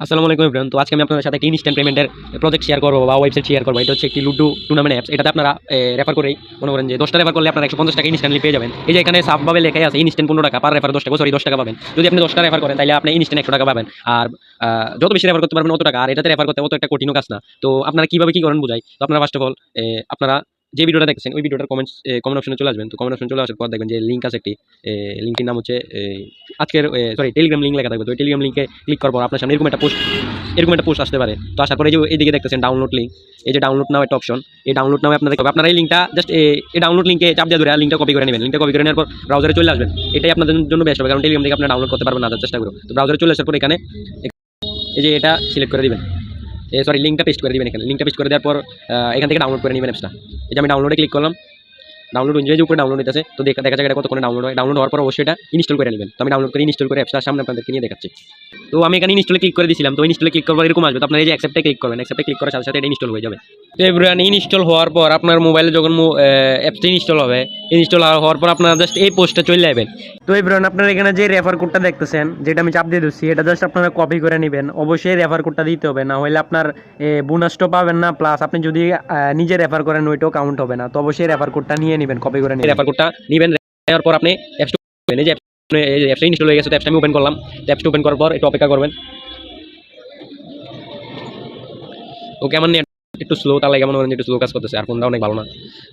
আসসালামু আলাইকুম এভরিওয়ান। তো আজকে আমি আপনাদের সাথে একটা ইনস্ট্যান্ট পেমেন্টের প্রজেক্ট শেয়ার করবো বা ওয়েবসাইট শেয়ার করবো। এটা হচ্ছে একটি লুডো টুর্নামেন্ট অ্যাপস। এটাতে আপনারা রেফার করেই মনে করেন যে 10টা রেফার করলে আপনারা 150 টাকা ইনস্ট্যান্টলি পেয়ে যাবেন। এই যে এখানে সাবভাবে লেখাই আছে ইনস্ট্যান্ট 15 টাকা পার রেফার 10 টাকা, সরি 10 টাকা পাবেন। যদি আপনি 10টা রেফার করেন তাহলে আপনি ইনস্ট্যান্ট 100 টাকা পাবেন। আর যত বেশি রেফার করতে পারবেন অত টাকা। আর এটাতে রেফার করতে অত একটা কঠিন কাজ না। তো আপনারা কিভাবে কি করেন বুঝাই। তো আপনারা ফার্স্ট অফ অল আপনারা যে ভিডিওটা দেখছেন ওই ভিডিওটার কমেন্ট অপশনে চলে আসবেন। তো কমেন্ট অপশনে চলে আসার পর দেখবেন যে লিঙ্ক আছে একটি, লিঙ্কটির নাম হচ্ছে আজকের টেলিগ্রাম লিঙ্ক লেখা থাকবে। তো টেলিগ্রাম লিঙ্কে ক্লিক করার পর আপনার সামনে এরকম একটা পোস্ট আসতে পারে। তো আসার পরে যে এইদিকে দেখতেছেন ডাউনলোড লিঙ্ক, এই যে ডাউনলোড নাও একটা অপশন, এই ডাউনলোড নাও আপনারা এই লিঙ্কটা জাস্ট এই ডাউনলোড লিঙ্কে চাপ দিয়ে ধরে লিঙ্কটা কপি করে নেবেন। লিঙ্কটা কপি করে নেওয়ার পর ব্রাউজারে চলে আসবেন। এটাই আপনাদের জন্য বেস্ট হবে, কারণ টেলিগ্রাম থেকে আপনারা ডাউনলোড করতে পারবেন না, চেষ্টা করুন। তো ব্রাউজারে চলে আসার পর এখানে এই যে এটা সিলেক্ট করে দিবেন, সরি লিঙ্কটা পেস্ট করে দিবেন। এখানে লিঙ্কটা পেস্ট করে দেওয়ার পর এখান থেকে ডাউনলোড করে নেবেন অ্যাপসটা। এই যে আমি ডাউনলোডে ক্লিক করলাম, ডাউনলোড যে উপরে ডাউনলোড হইতেছে। তো দেখা যাক এটা কতক্ষণে ডাউনলোড হয়। ডাউনলোড হওয়ার পর অবশ্যই এটা ইনস্টল করে নেবেন। তো আমি ডাউনলোড করে ইনস্টল করে অ্যাপসটার সামনে আপনাদেরকে নিয়ে দেখাচ্ছি। তো আমি এখানে ইনস্টলে ক্লিক করে দিয়েছিলাম। তো ইনস্টলে ক্লিক করবার এরকম আসবে। তো আপনারা এই যে অ্যাকসেপ্টে ক্লিক করবেন, অ্যাকসেপ্টে ক্লিক করার সাথে সাথে এটা ইনস্টল হয়ে যাবে। তো এভরিওয়ান ইনস্টল হওয়ার পর আপনার মোবাইলে যখন অ্যাপসটা ইনস্টল হবে, ইনস্টল হওয়ার পর আপনারা জাস্ট এই পোস্টটা চলে যাবেন। তো এভরিওয়ান আপনারা এখানে যে রেফার কোডটা দেখতেছেন, যেটা আমি চাপ দিয়ে দিচ্ছি, এটা জাস্ট আপনারা কপি করে নেবেন। অবশ্যই রেফার কোডটা দিতে হবে, না হলে আপনার বোনাসটাও পাবেন না, প্লাস আপনি যদি নিজে রেফার করেন ওইটাও কাউন্ট হবে না। তো অবশ্যই রেফার কোডটা নিয়ে নেবেন, কপি করে নেবেন। রেফার কোডটা নেবেন, নেওয়ার পর আপনি অ্যাপসটা ওপেন, এই যে অ্যাপসটা ইনস্টল হয়ে গেছে। তো অ্যাপসটা আমি ওপেন করলাম। অ্যাপসটা ওপেন করার পর একটু অপেক্ষা করবেন। ওকে, আমার নেট একটু স্লো, তাহলে কেমন করেন একটু স্লো কাজ করতেছে, আর ফোনটা অনেক ভালো না।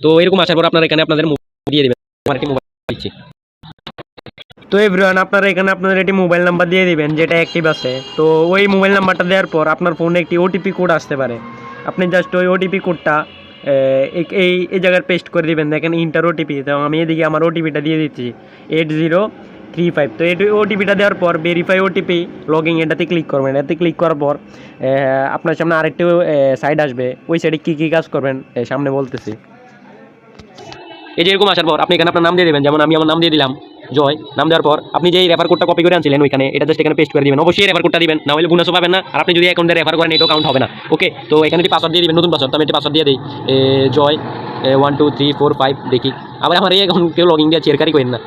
তো এরকম আসার পর আপনারা এখানে আপনাদের মোবাইল দিয়ে দেবেন। আমার একটি মোবাইল দিচ্ছি। তো এভরিওয়ান আপনারা এখানে আপনাদের একটি মোবাইল নাম্বার দিয়ে দিবেন যেটা অ্যাক্টিভ আছে। তো ওই মোবাইল নাম্বারটা দেওয়ার পর আপনার ফোনে একটি ওটিপি কোড আসতে পারে। আপনি জাস্ট ওই ওটিপি কোডটা এই জায়গায় পেস্ট করে দিবেন। দেখেন ইন্টার ওটিপি। তো আমি এদিকে আমার ওটিপিটা দিয়ে দিচ্ছি 8035। তো এই ওটিপিটা দেওয়ার পর ভেরিফাই ওটিপি লগইন, এটাতে ক্লিক করবেন। এটাতে ক্লিক করার পর আপনার সামনে আরেকটি সাইট আসবে। ওই সাইডে কী কী কাজ করবেন সামনে বলতেছি। এই যে এরকম আসার পর আপনি এখানে আপনার নাম দিয়ে দেবেন। যেমন আমি আমার নাম দিয়ে দিলাম জয়। নাম দেওয়ার পর আপনি যে রেফার কোডটা কপি করে আনছিলেন ওইখানে এটা জাস্ট এখানে পেস্ট করে দিবেন। অবশ্যই রেফার কোডটা দিবেন, না হলে বোনাসও পাবেন না। আর আপনি যদি অ্যাকাউন্টে রেফার করেন এটাও কাউন্ট হবে না। ওকে, তো এখানে একটি পাসওয়ার্ড দিয়ে দিবেন, নতুন পাসওয়ার্ড। তো আমি একটি পাসওয়ার্ড দিয়ে দিই জয় 1 2 3 4 5। দেখি আবার আমার এই অ্যাকাউন্ট কেউ লগ ইন দিয়ে চেরকারি করেন না।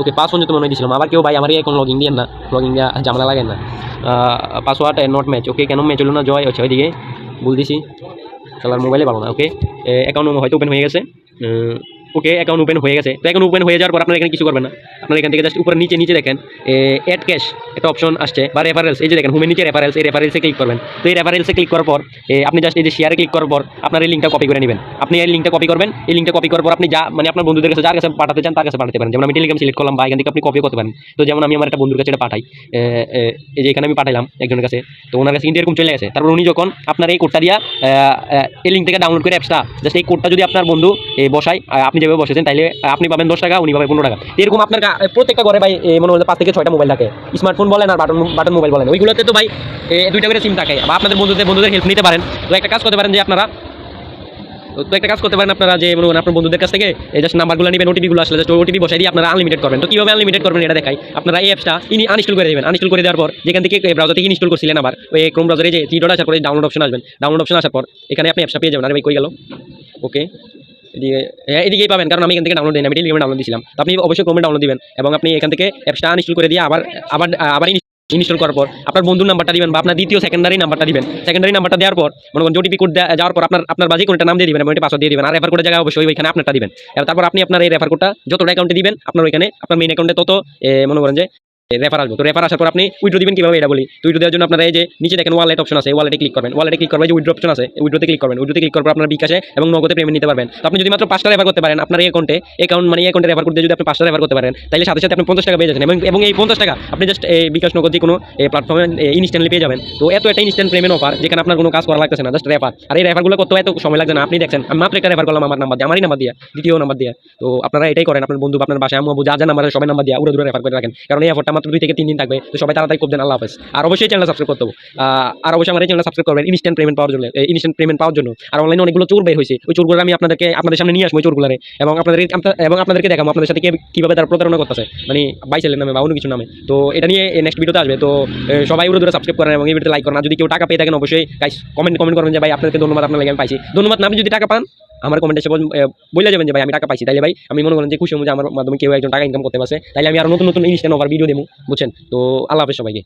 ওকে, পাসওয়ার্ড তো মনে হয় দিয়েছিলাম। আবার কেউ ভাই আমার এই অ্যাকাউন্ট লগ ইন দিয়ে না, লগ ইন দেওয়া ঝামেলা লাগেন না। Password not match. ওকে, কেন ম্যাচ হলো না জয়? আচ্ছা ওইদিকে ভুল দিছি, তাহলে মোবাইলে ভালো না। ওকে, অ্যাকাউন্ট হয়তো ওপেন হয়ে গেছে। ওকে, অ্যাকাউন্ট ওপেন হয়ে গেছে। তো অ্যাকাউন্ট ওপেন হয়ে যাওয়ার পর আপনারা এখানে কিছু করবেন না। আপনারা এখান থেকে জাস্ট উপরে নিচে দেখেন অ্যাড ক্যাশ একটা অপশন আসছে, বা রেফারেলস। এই যে দেখেন হোমের নিচে রেফারেলস, এই রেফারেলসে ক্লিক করবেন। তো এই রেফারেলসে ক্লিক করার পর আপনি জাস্ট এই যে শেয়ারে ক্লিক করার পর আপনার এই লিঙ্কটা কপি করে নেবেন। আপনি এই লিঙ্কটা কপি করবেন। এই লিঙ্কটা কপি করার পর আপনি যা মানে আপনার বন্ধুদের কাছে যার কাছে পাঠাতে চান তার কাছে পাঠাতে পারেন। যেমন আমি টেলিগ্রাম সিলেক্ট করলাম, বা এখান থেকে আপনি কপি করতে পারেন। তো যেমন আমি আমার একটা বন্ধুর কাছে এটা পাঠাই, এই যে এখানে আমি পাঠাইলাম একজনের কাছে। তো ওনার কাছে কিন্তু এরকম চলে গেছে। তারপর উনি যখন আপনার এই কোডটা দিয়া এই লিঙ্ক থেকে ডাউনলোড করে অ্যাপসটা জাস্ট এই কোডটা যদি আপনার বন্ধু বসায়, আপনি যেভাবে বসেছেন, তাইলে আপনি পাবেন 10 টাকা, উনি পাবেন 15 টাকা। এরকম আপনার প্রত্যেকটা ঘরে ভাই মনে হয় 5 থেকে 6টা মোবাইল থাকে, স্মার্টফোন বলেন আর বাটন মোবাইল বলেন। ওইগুলোতে তো ভাই 2টা করে সিম থাকে। বা আপনাদের বন্ধুদের হেল্প নিতে পারেন। তো একটা কাজ করতে পারেন যে আপনারা যে মনে করেন আপনার বন্ধুদের কাছ থেকে এই জাস্ট নাম্বারগুলো নেবেন, ওটিপিগুলো আসলে জাস্ট ওটিপি বসাই দিয়ে আপনারা আনলিমিটেড করবেন। তো কীভাবে আনলিমিটেড করবেন এটা দেখাই। আপনারা এই অ্যাপসটা আনইনস্টল করে দেবেন। আনইনস্টল করে দেওয়ার পর যেখান থেকে ব্রাউজার থেকে ইনস্টল করছিলেন, আবার ওই ক্রোম ব্রাউজারে যে 3 ডট আসার পরে ডাউনলোড অপশন আসবেন। ডাউনলোড অপশন আসার পর এখানে আপনি অ্যাপসটা পেয়ে যাবেন। আর ভাই কই গেল? ওকে, এদিকেই পাবেন, কারণ আমি এখান থেকে ডাউনলোড দিই না, আমি টেলিগ্রামে ডাউনলোড দিয়েছিলাম। তো আপনি অবশ্যই ক্রোমে ডাউনলোড দিবেন এবং আপনি এখান থেকে অ্যাপসটা আনইনস্টল করে দিয়ে আবার ইনস্টল করার পর আপনার বন্ধুর নাম্বারটা দিবেন, বা আপনার দ্বিতীয় সেকেন্ডারি নাম্বারটা দিবেন। সেকেন্ডারি নাম্বারটা দেওয়ার পর মনে করেন ওটিপি কোড যাওয়ার পর আপনার বাজে কোনটা নাম দিয়ে দিবেন এবং একটা পাসওয়ার্ড দিয়ে দিবেন। আর রেফার কোডের জায়গায় অবশ্যই ওইখানে আপনারটা দিবেন। তারপর আপনি আপনার এই রেফার কোডটা যতটা অ্যাকাউন্টে দিবেন, আপনার ওইখানে আপনার মেইন অ্যাকাউন্টে তত মনে করেন যে রেফার আসবে। তো রেফার আসার পর আপনি উইড্রো দিবেন কিভাবে এটা বলি। তো উইড্রো দেওয়ার জন্য আপনারা এই যে নিচে দেখেন ওয়ালেট অপশন আছে, ওয়ালেটে ক্লিক করবেন। ওয়ালেটে ক্লিক করবেন, যে উইড্রো অপশন আছে, উইড্রোতে ক্লিক করবেন। উইড্রোতে ক্লিক করার পর আপনার বিকাশে এবং নগদে পেমেন্ট নিতে পারবেন। তো আপনি যদি মাত্র 5টা রেফার করতে পারেন আপনার এই অ্যাকাউন্টে রেফার করতে, যদি আপনি 5টা রেফার করতে পারেন, তাহলে সাথে সাথে আপনি 50 টাকা পেয়ে যাবেন। এবং এই 50 টাকা আপনি জাস্ট বিকাশ নগদ যে কোনো প্ল্যাটফর্মে ইনস্ট্যান্টলি পেয়ে যাবেন। তো এত একটা ইনস্ট্যান্ট পেমেন্ট অফার, যেখানে আপনার কোনো কাজ করা লাগতেছে না, জাস্ট রেফার। আর এই রেফারগুলো করতে এত সময় লাগছে না। আপনি দেখছেন আমি মাত্র একটা রেফার করলাম আমার নাম্বার দিয়ে, আমারই নাম্বার দিয়ে, দ্বিতীয় নাম্বার দিয়ে। তো আপনারা এটাই করেন, আপনার বন্ধু, আপনার বাসায় আম্মু যা নাম্বার সবাই নাম্বার দিয়ে উড়ে রেফার করে রাখেন, কারণ এই অফারটা মাত্র 2 থেকে 3 দিন থাকবে। তো সবাই তাড়াতাড়ি করবেন। আল্লাহ হাফেজ। আর অবশ্যই চ্যানেল সাবস্ক্রাইব করতে হবে। আর অবশ্যই আমার এই চ্যানেল সাবস্ক্রাইব করবেন ইনস্ট্যান্ট পেমেন্ট পাওয়ার জন্য। আর অনলাইনে অনেকগুলো চোর বের হয়েছে, ওই চোরগুলো আমি আপনাদের সামনে নিয়ে আসবো, ওই চোরগুলোরে, এবং আপনাদেরকে দেখাবো আপনাদের সাথে কিভাবে তারা প্রতারণা করতেছে, মানে বাইসেলের নামে বা অন্য কিছু নামে। তো এটা নিয়ে নেক্সট ভিডিওতে আসবে। তো সবাই উড়ে সাবস্ক্রাইব করেন এবং এই ভিডিওতে লাইক করেন। আর যদি কেউ টাকা পেয়ে থাকেন অবশ্যই কমেন্ট করবেন যে ভাই আপনাদেরকে ধন্যবাদ, আপনার লাগে আমি পাইছি। ধন্যবাদ না, আপনি যদি টাকা পান আমার কমেন্টে এসে বলে যাবেন যে ভাই আমি টাকা পাইছি, তাইলে ভাই আমি মনে করেন যে খুশি হবো যে আমার মাধ্যমে কেউ একজন টাকা ইনকাম করতে পারছে। তাইলে আমি আরো নতুন ইনস্ট্যান্ট অফার ভিডিও দেবো, বুঝছেন? তো আল্লাহ হাফেজ সবাইকে।